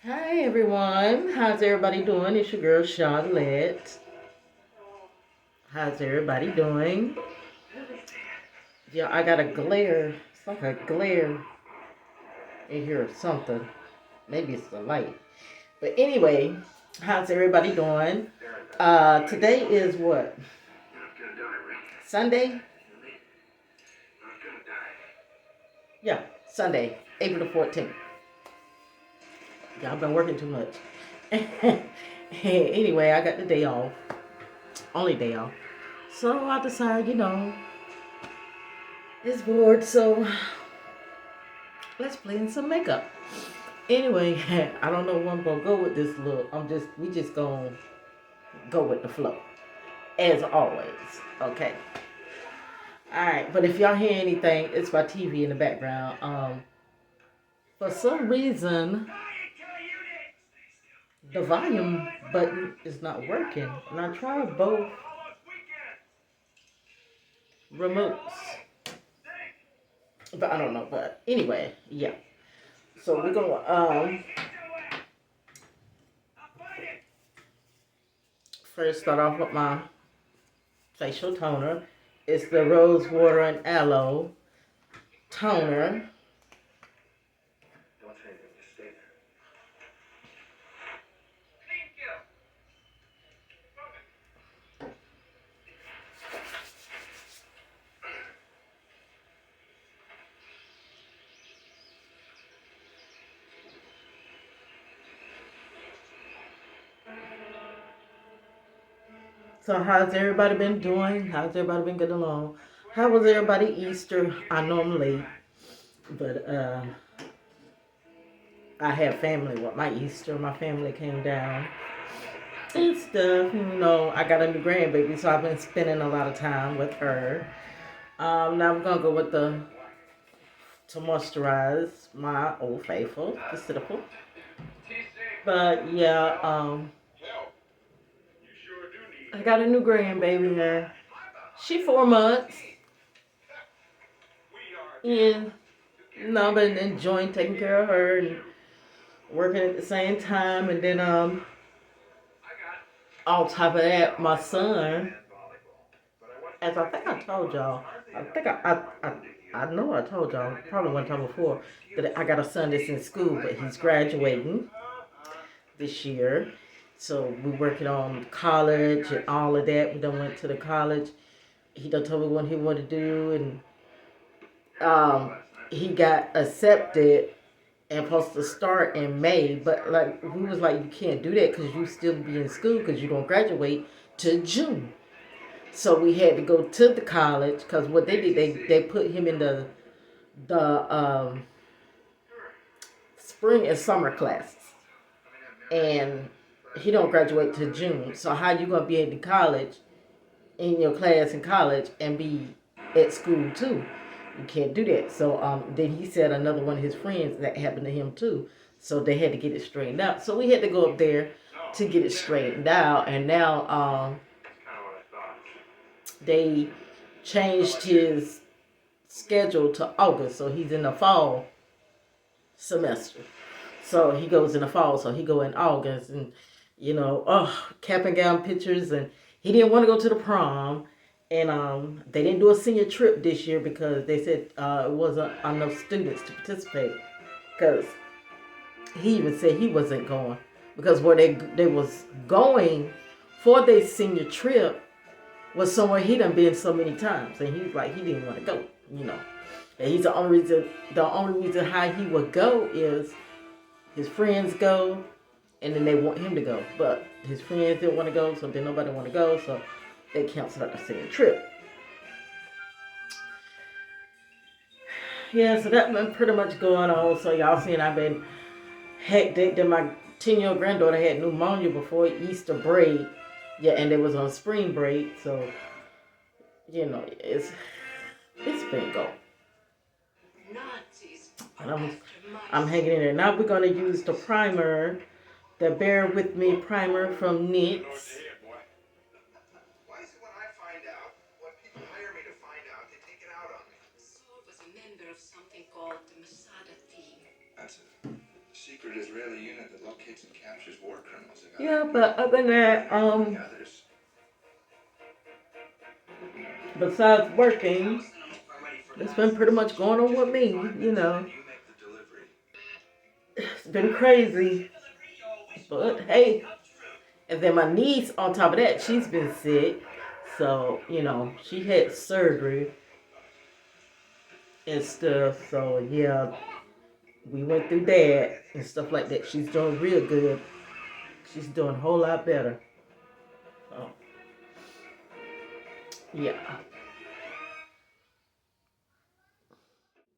Hi everyone, how's everybody doing? It's your girl Charlotte. How's everybody doing? Yeah, I got a glare. It's like a glare in here or something. Maybe it's the light. But anyway, how's everybody doing? Today is what? Sunday? Yeah, Sunday, April the 14th. Y'all been working too much. Anyway, I got the day off. Only day off. So I decided, it's bored, so let's play in some makeup. Anyway, I don't know where I'm gonna go with this look. We just gonna go with the flow, as always. Okay. All right. But if y'all hear anything, it's my TV in the background. For some reason, the volume button is not working, and I tried both remotes, but I don't know. But anyway, yeah. So we're gonna first start off with my facial toner. It's the rose water and aloe toner. So how's everybody been doing? How's everybody been getting along? How was everybody Easter? I know I'm late, but I had family with my Easter. My family came down and stuff. I got a new grandbaby, so I've been spending a lot of time with her. Now I'm gonna go with to moisturize my old faithful, the Cetaphil. But yeah, I got a new grandbaby now. She 4 months, and I've been enjoying taking care of her and working at the same time. And then on top of that, my son, as I think I told y'all, I think I know I told y'all, probably one time before, that I got a son that's in school, but he's graduating this year. So we're working on college and all of that. We done went to the college. He done told me what he wanted to do, and he got accepted and supposed to start in May, but like we was like, you can't do that because you still be in school because you don't graduate till June. So we had to go to the college because what they did, they put him in the spring and summer classes, and he don't graduate till June. So how you gonna be in college, in your class in college, and be at school too? You can't do that. So then he said another one of his friends that happened to him too. So they had to get it straightened out. So we had to go up there to get it straightened out, and now they changed his schedule to August, so he's in the fall semester. So he goes in the fall, so he go in August, and cap and gown pictures, and he didn't want to go to the prom, and they didn't do a senior trip this year because they said it wasn't enough students to participate. Because he even said he wasn't going because where they was going for their senior trip was somewhere he done been so many times, and he was like he didn't want to go. And he's the only reason how he would go is his friends go, and then they want him to go, but his friends didn't want to go, so then nobody want to go, so they canceled out the same trip. Yeah, so that's been pretty much going on. So y'all seen I've been hectic. Then my 10-year-old granddaughter had pneumonia before Easter break. Yeah, and it was on spring break, so it's been going. And I'm hanging in there. Now we're gonna use the primer, the Bear With Me primer from NYX. Why is it when I find out what people hire me to find out, they take it out on me? Saul was a member of something called the Masada team. That's it. Yeah, but other than that, besides working, it's been pretty much going on with me, you know. It's been crazy. But hey, and then my niece, on top of that, she's been sick. So, you know, she had surgery and stuff. So, yeah, we went through that and stuff like that. She's doing real good. She's doing a whole lot better. So, yeah.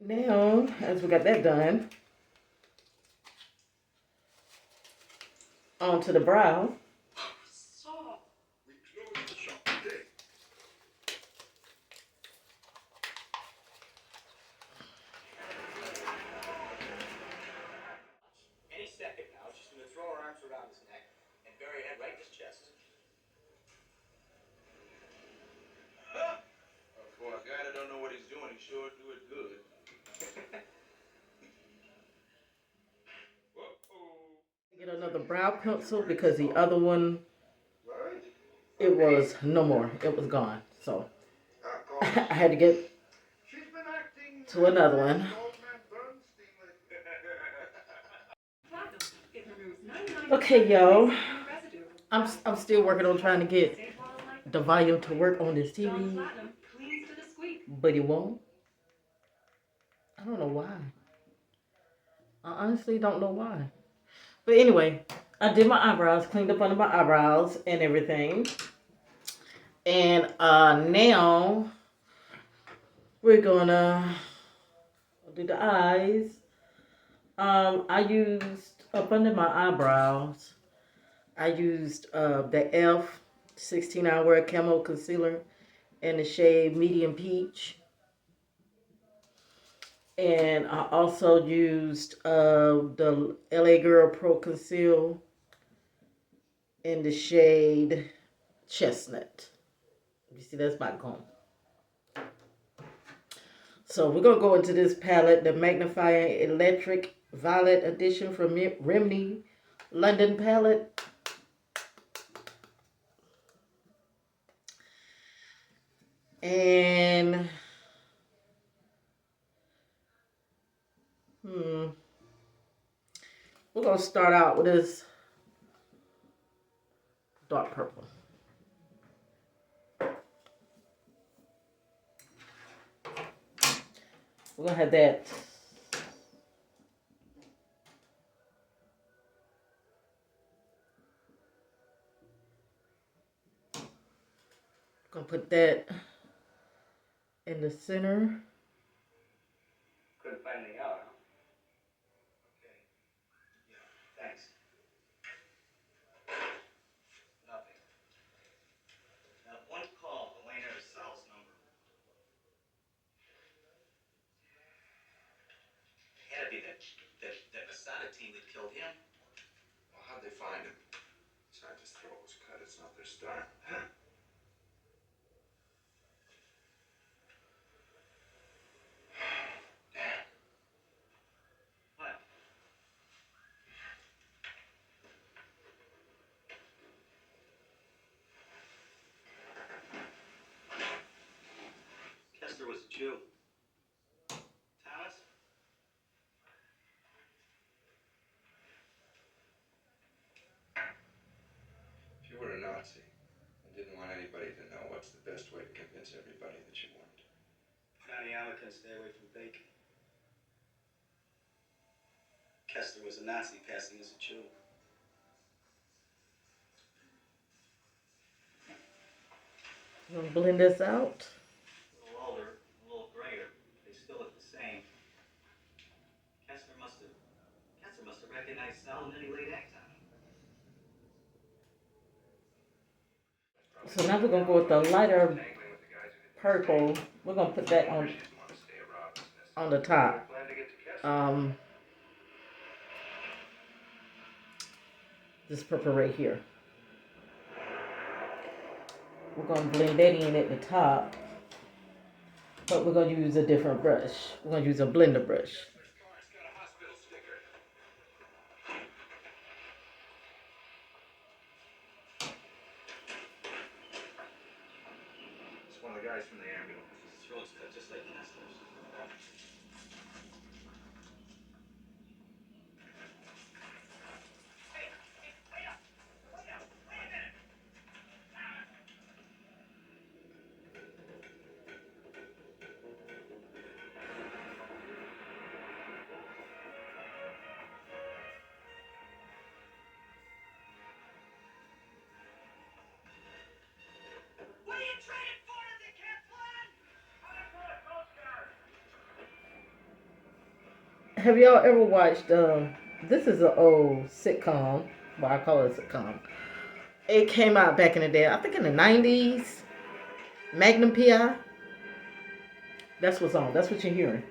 Now, as we got that done, on to the brow. Get another brow pencil because the other one, it was no more. It was gone. So I had to get to another one. Okay, y'all. I'm still working on trying to get the volume to work on this TV, but it won't. I don't know why. I honestly don't know why. But anyway, I did my eyebrows, cleaned up under my eyebrows and everything. And now we're gonna do the eyes. I used up under my eyebrows. I used the F 16-hour camo concealer in the shade medium peach. And I also used the LA Girl Pro Conceal in the shade chestnut. You see, that's my comb. So we're going to go into this palette, the Magnifying Electric Violet Edition from Remini London palette. And we're going to start out with this dark purple. We're going to have that gonna put that in the center. Couldn't find anything out, huh? Okay. Yeah, thanks. Nothing. Not one call from Wayne or Sal's number. Had to be that Masada team that killed him. Well, how'd they find him? Besides his throat was cut, it's not their style. What? Kester was a Jew. Thomas? If you were a Nazi and didn't want anybody to know, what's the best way to convince everybody that you weren't? Put on the yarmulke and stay away from bacon. Kester was a Nazi passing as a Jew. I'm gonna blend this out. A little older, a little grayer. They still look the same. Kester must have recognized Sal and then he laid eggs on him. So now we're gonna go with the lighter purple. We're gonna put that on the top. This purple right here. We're gonna blend that in at the top, but we're gonna use a different brush. We're gonna use a blender brush. one of the guys from the ambulance. His throat's cut just like Kessler's. What are you training for if you can't plan? Have y'all ever watched? This is an old sitcom. Well, I call it a sitcom. It came out back in the day. I think in the '90s. Magnum PI. That's what's on. That's what you're hearing.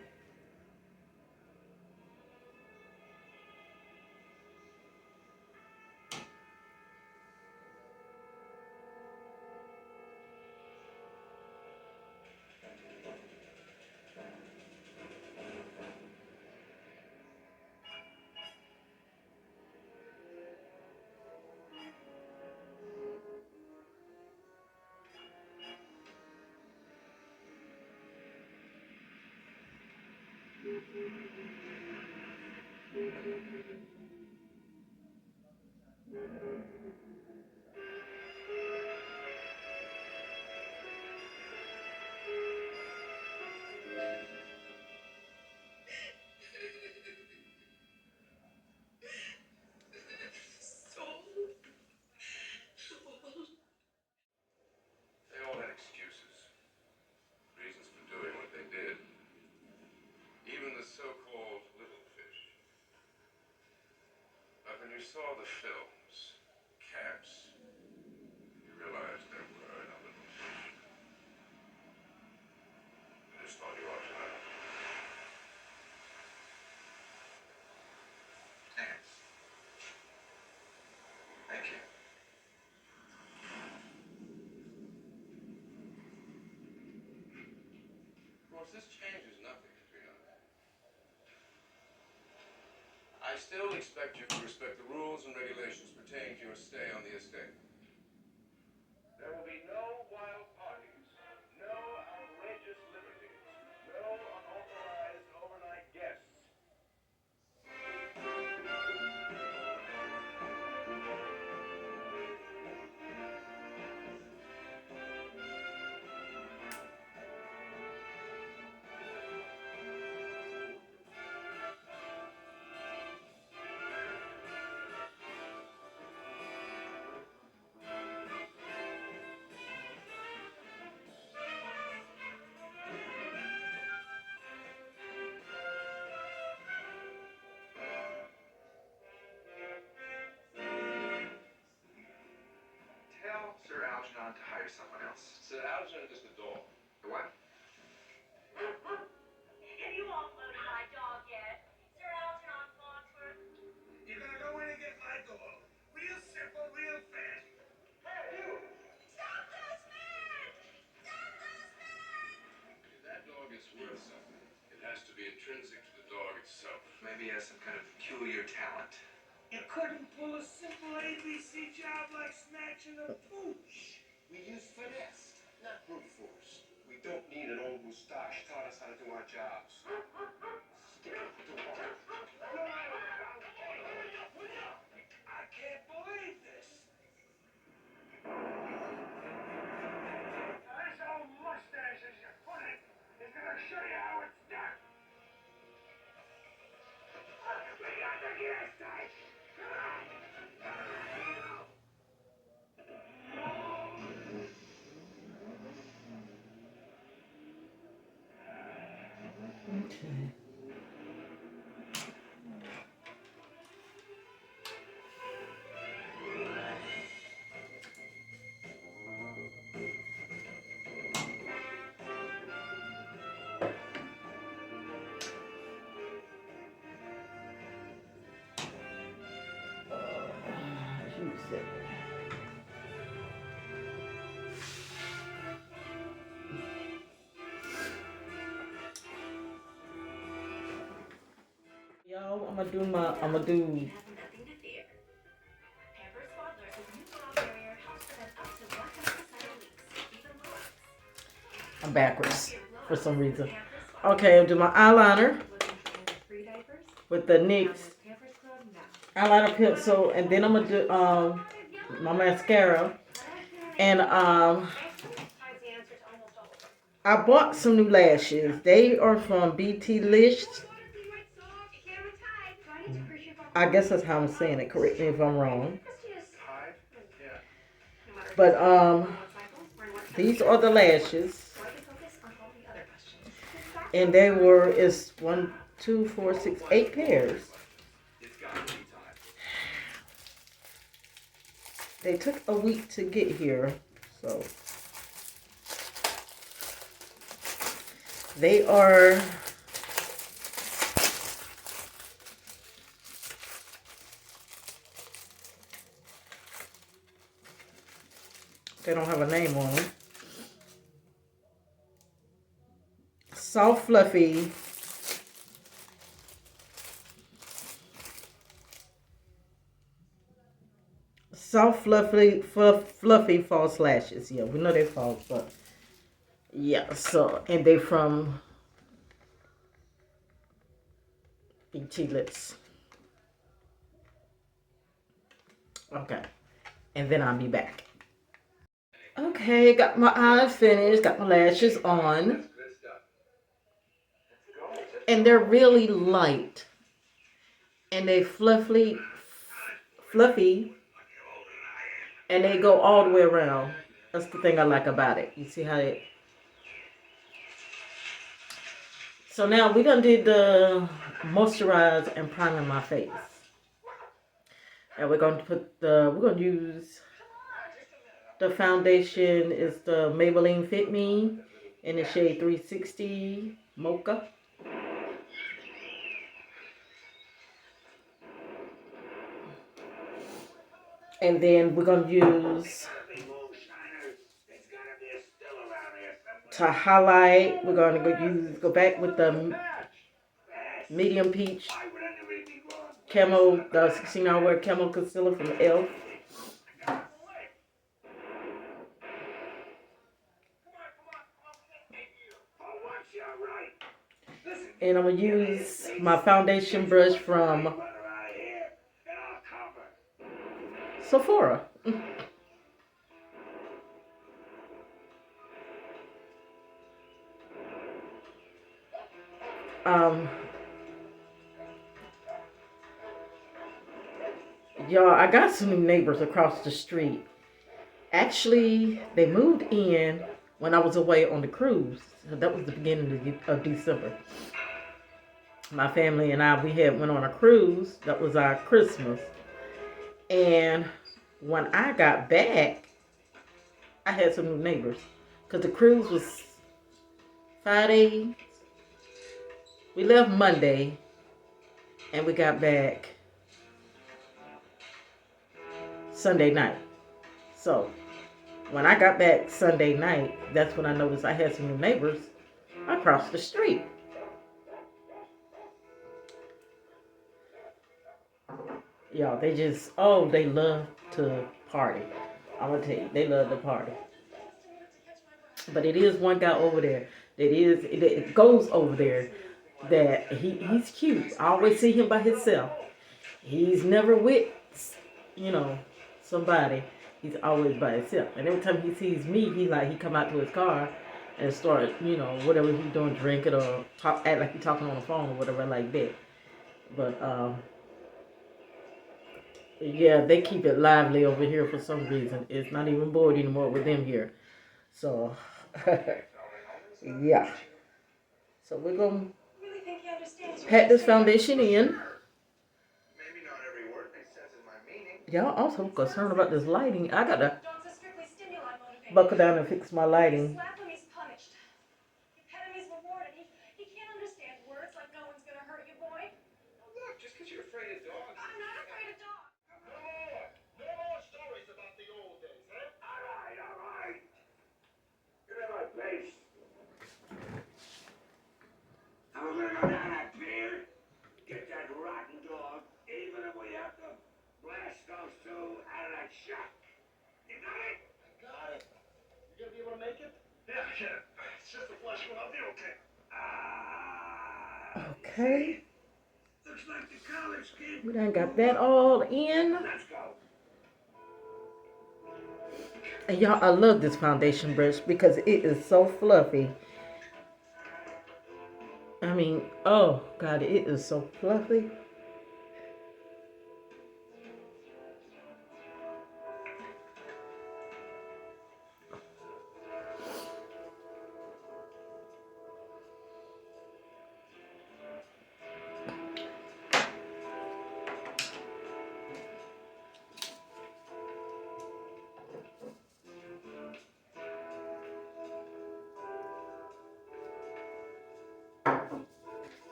They all had excuses, reasons for doing what they did. Even the so-called little fish. But when you saw the films, Cats, you realized there were no little fish. I just thought you ought to know. Thanks. Thank you. Of course, this changes nothing between us. I still expect you to respect the rules and regulations pertaining to your stay on the estate. There will be no wild parties, no outrageous liberties, no unauthorized overnight guests. Tell Sir Algernon to hire someone else. Sir Algernon is the dog. The what? Have you offloaded my dog yet? Sir Algernon Farnsworth? You're gonna go in and get my dog. Real simple, real fast. Hey, you! Stop those men! Stop those men! If that dog is worth something, it has to be intrinsic to the dog itself. Maybe he has some kind of peculiar talent. You couldn't pull a simple ABC job like snatching a pooch. We use finesse, not brute force. We don't need an old moustache taught us how to do our jobs. I can't believe this. This old mustache, as you put it, is gonna show you how it's done. We got the gas tank. Come on. Okay. You said. Y'all, I'm gonna do. You have nothing to fear. Pampers Swaddlers with new bra barrier helps prevent up to 100% of leaks, even Clorox. I'm backwards for some reason. Okay, I'll do my eyeliner with the NYX eyeliner pencil, and then I'm gonna do my mascara. And I bought some new lashes. They are from BT Lish. I guess that's how I'm saying it. Correct me if I'm wrong. But these are the lashes, and they were it's 1, 2, 4, 6, 8 pairs. They took a week to get here, so they are. They don't have a name on them. Soft, fluffy. Soft, fluffy false lashes. Yeah, we know they're false, but yeah. So, and they from BT Lips. Okay, and then I'll be back. Okay, got my eyes finished. Got my lashes on, and they're really light, and they fluffy, and they go all the way around. That's the thing I like about it. You see how it. So now we done did the moisturize and primer my face. And we're gonna use the foundation is the Maybelline Fit Me in the shade 360 Mocha. And then we're gonna use to highlight, we're gonna go back with the medium peach camo, the 16-hour camo concealer from ELF. And I'm gonna use my foundation brush from Sephora. um, y'all, I got some new neighbors across the street. Actually, they moved in when I was away on the cruise. So that was the beginning of December. My family and I, we had went on a cruise. That was our Christmas. And when I got back, I had some new neighbors. Because the cruise was 5 days. We left Monday. And we got back Sunday night. So, when I got back Sunday night, that's when I noticed I had some new neighbors across the street. Y'all, they love to party. I'm gonna tell you, they love to party. But it is one guy over there it goes over there that he's cute. I always see him by himself. He's never with, you know, somebody. He's always by himself. And every time he sees me, he come out to his car and start, whatever he's doing, drinking or act like he's talking on the phone or whatever like that. But yeah, they keep it lively over here for some reason. It's not even bored anymore with them here. So, yeah. So we're going to pat this foundation in. Maybe not every word makes sense in my meaning. Y'all also concerned about this lighting. I got to buckle down and fix my lighting. Look, just because you're afraid of dogs. I'm not afraid of dogs. No more stories about the old days, huh? All right. Get in my face. And we're gonna go down that pier, get that rotten dog, even if we have to blast those two out of that shack. You got it? I got it. You gonna be able to make it? Yeah. It's just a flush one. I'll be okay. Okay. Looks like the college kid. We done got that all in. Let's go. And y'all, I love this foundation brush because it is so fluffy. I mean, oh God, it is so fluffy.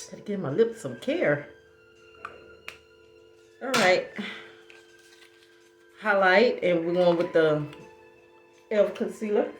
Gotta give my lips some care. All right. Highlight, and we're going with the e.l.f. concealer.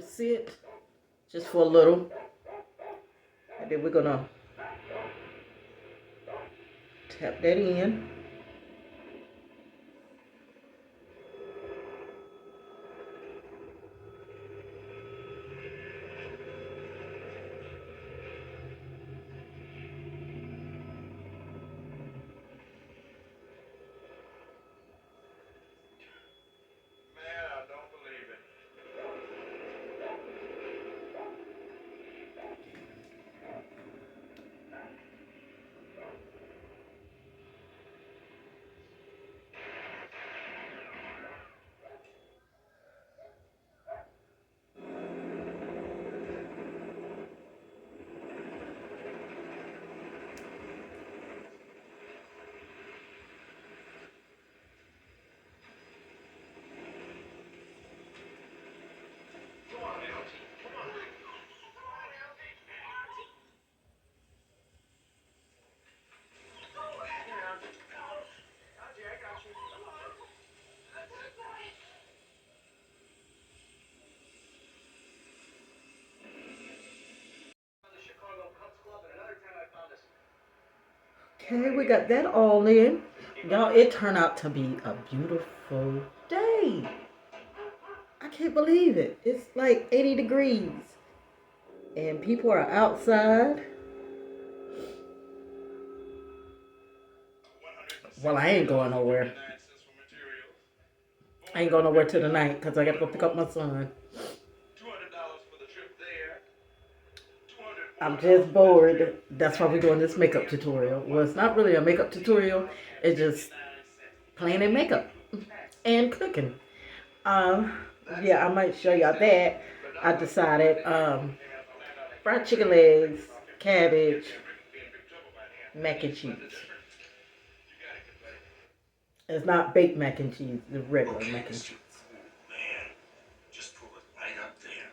Sit just for a little, and then we're gonna tap that in. Man, I don't believe it. Come on, LG. Come on. LG, I got you. Come on. The Chicago Cubs Club, and another time I found this. Okay, we got that all in. Y'all, it turned out to be a beautiful day. I can't believe it. It's like 80 degrees. And people are outside. Well, I ain't going nowhere. I ain't going nowhere till tonight because I got to go pick up my son. $200 for the trip there. I'm just bored. That's why we're doing this makeup tutorial. Well, it's not really a makeup tutorial. It's just playing in makeup and cooking. Yeah, I might show y'all that. I decided fried chicken legs, cabbage, mac and cheese. It's not baked mac and cheese. It's regular mac and cheese. Man, just pull it right up there.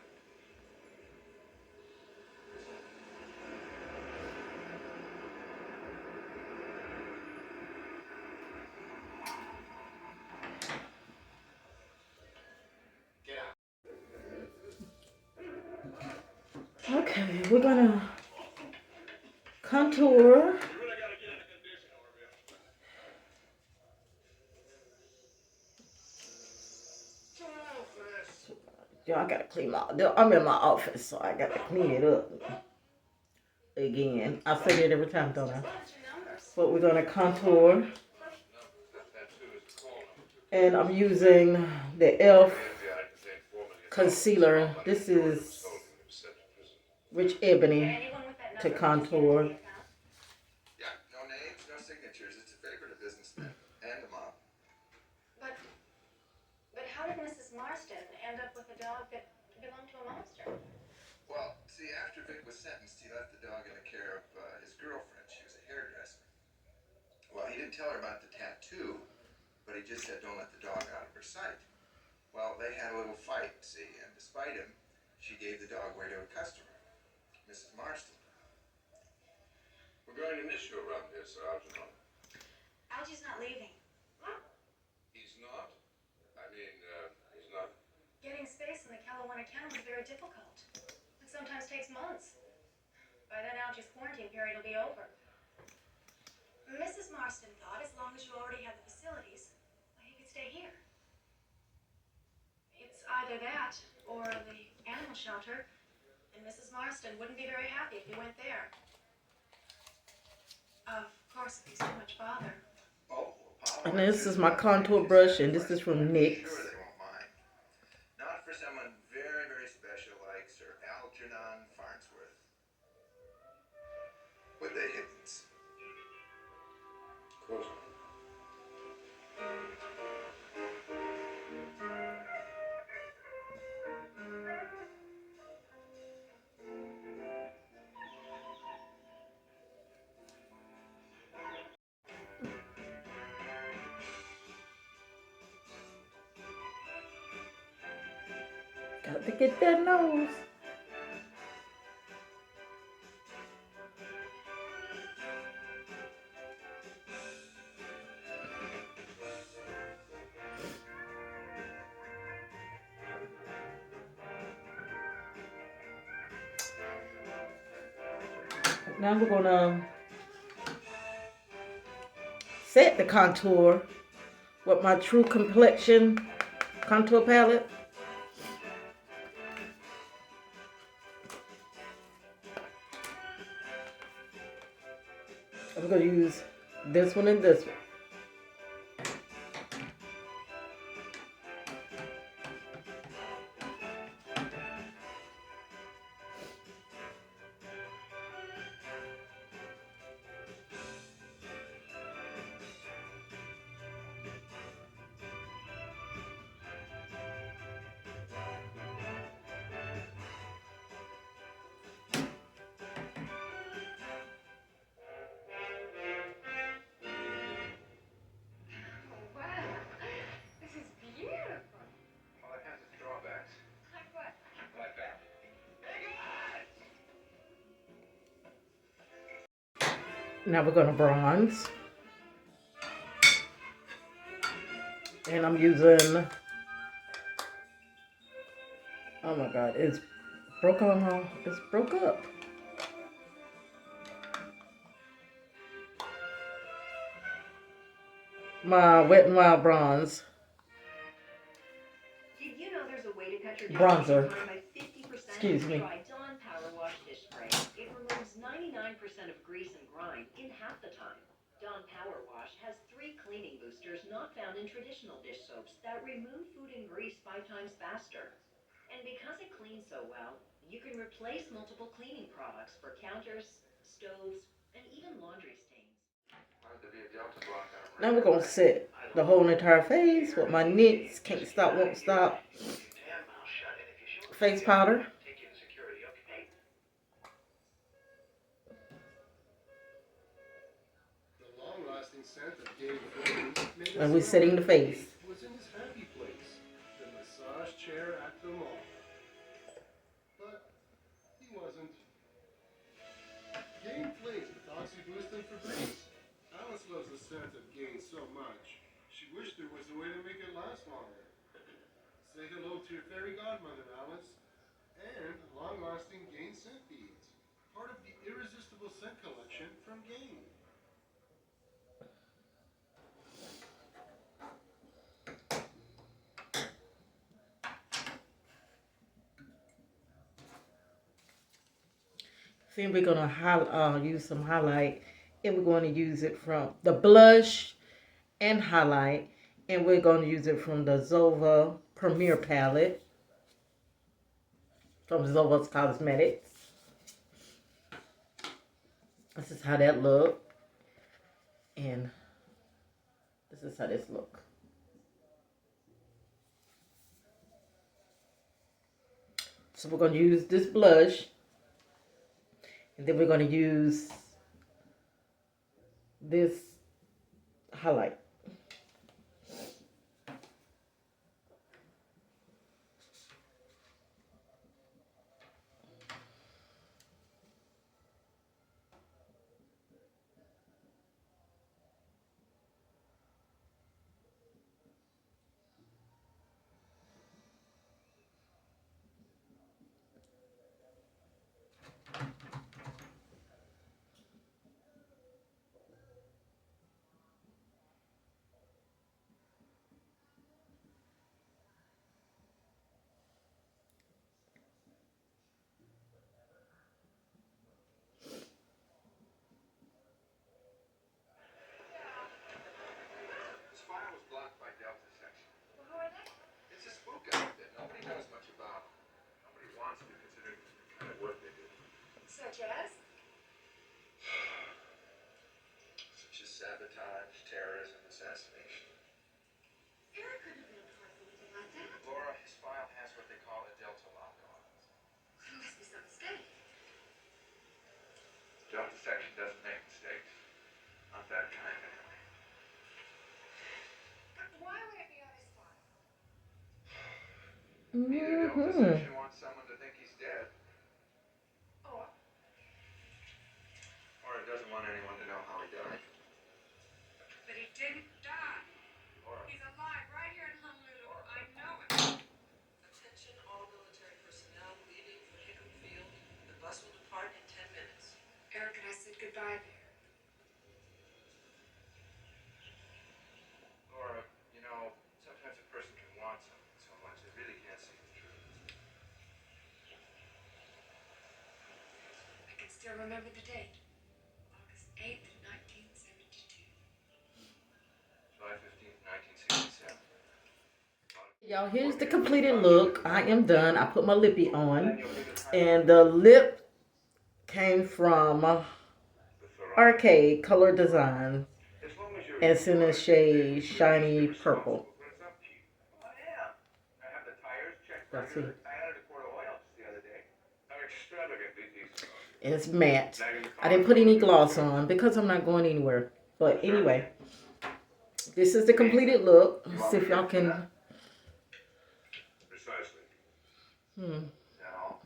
Okay, we're gonna contour. Yo, I gotta clean my. I'm in my office, so I gotta clean it up. again. I say that every time, don't I? But we're gonna contour, That tattoo is the call number to and I'm using the e.l.f. the FBI contained $4 million. concealer. This is Stolen when he was sent to prison. Rich Ebony to contour. Yeah, no names, no signatures. It's a favor to businessmen and the mob. But how did Mrs. Marston end up with a dog that belonged to a mobster? Well, see, after Vic was sentenced, he left the dog in the care of his girlfriend. She was a hairdresser. Well, he didn't tell her about the tattoo, but he just said don't let the dog out of her sight. Well, they had a little fight, see, and despite him, she gave the dog away to a customer, Mrs. Marston. We're going to miss you around here, Sir Algernon. Algy's not leaving. He's not? I mean, he's not. Getting space in the California kennel is very difficult. It sometimes takes months. By then, Algy's quarantine period will be over. Mrs. Marston thought as long as you already had the facilities, well, you could stay here. It's either that or the animal shelter, and Mrs. Marston wouldn't be very happy if you went there. Of course, if he's too much bother. Oh, And this is my contour brush, and this is from NYX. Sure, they won't mind. Not for someone very, very special like Sir Algernon Farnsworth. Would they, Higgins? Of course. Got to get that nose. Now we're gonna set the contour with my True Complexion contour palette. I'm gonna use this one and this one. Wow, this is beautiful. Well, it has its drawbacks. Like what? Like that. Now we're gonna bronze. And I'm using, oh my God, it's broke on, it's broke up. My Wet n Wild bronze. Did you know there's a way to cut your Bronzer. time by 50%? Excuse me. Try Dawn Power Wash Dish Spray. It removes 99% of grease and grime in half the time. Dawn Power Wash has 3 cleaning boosters not found in traditional dish soaps that remove food and grease 5 times faster. And because it cleans so well, you can replace multiple cleaning products for counters, stoves, and even laundry stains. Now we're gonna set the whole entire face with my NYX Can't Stop, Won't Stop face powder. The long-lasting scent of gay flames made And we're setting the face. was in his happy place, the massage chair at the mall. But he wasn't. Gain flames with Oxyboost and Febreze. Alice loves the scent of Gain so much, she wished there was a way to make it last longer. Say hello to your fairy godmother, Alice, and long-lasting Gain scent beads, part of the irresistible scent collection from Gain. Then we're gonna use some highlight, and we're going to use it from the blush and highlight, and we're going to use it from the Zova Premier palette from Zova's Cosmetics. This is how that look, and this is how this look. So we're going to use this blush, and then we're going to use this highlight. This file was blocked by Delta Section. Well, who are they? It's a spook outfit. Nobody knows much about them. Nobody wants to, considering the kind of work they do. Such as? Such as sabotage, terrorism, assassination. Eric couldn't have been a part of anything like that. Laura, his file has what they call a Delta lock on it. There must be some mistake. Delta Section doesn't make mistakes. Not that kind, anyway. But why would it be on his file? Either Delta Section wants someone to think he's dead, Or or it doesn't want anyone to know how he died. but he didn't die. Laura. He's alive right here in Honolulu. I know it. Attention all military personnel leaving for Hickam Field. The bus will depart in 10 minutes. Eric and I said goodbye there. Laura, you know, sometimes a person can want something so much they really can't see the truth. I can still remember the date. August 8th, 1972. July 15th, 1967. Y'all, here's the completed look. I am done. I put my lippy on, and the lip came from Arcade Color Design, and it's in the shade Shiny Purple. Oh, yeah. I have the tires checked Let's regularly. see. I added a quart of oil just the other day. How extravagantly decent. And it's matte. I didn't put any gloss on because I'm not going anywhere. But anyway, this is the completed look. Let's see if y'all can. Precisely. Hmm. No.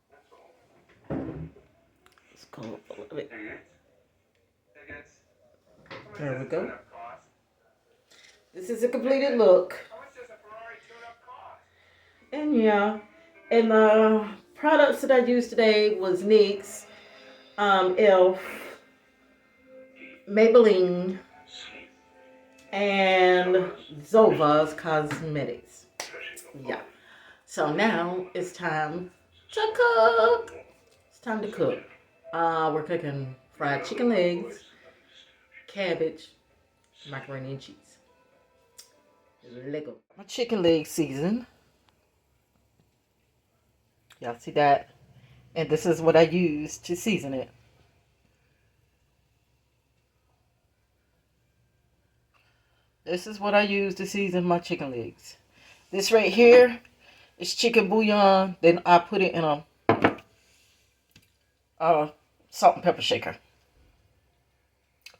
That's all. Let's go up a little bit. Tickets. There we go. Tune-up cost? This is a completed look. How much does a Ferrari tune-up cost? And yeah. And the products that I used today was NYX, ELF, Maybelline, and Zova's Cosmetics. Yeah. So now it's time to cook. It's time to cook. We're cooking fried chicken legs, cabbage, macaroni and cheese. Lego. My chicken leg seasoned. Y'all see that? And this is what I use to season it. This is what I use to season my chicken legs. This right here is chicken bouillon. Then I put it in a salt and pepper shaker.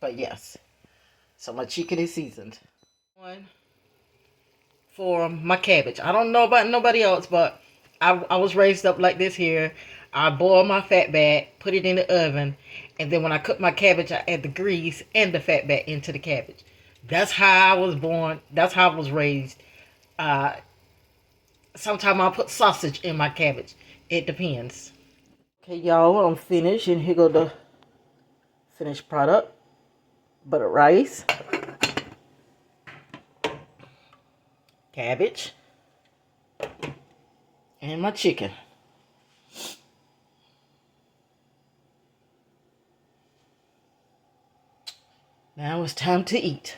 But yes, so my chicken is seasoned. One for my cabbage. I don't know about nobody else, but I was raised up like this here. I boil my fat back, put it in the oven, and then when I cook my cabbage, I add the grease and the fat back into the cabbage. That's how I was born. That's how I was raised. Sometimes I'll put sausage in my cabbage. It depends. Okay, y'all, I'm finished, and here go the finished product. Butter rice, cabbage, and my chicken. Now it's time to eat.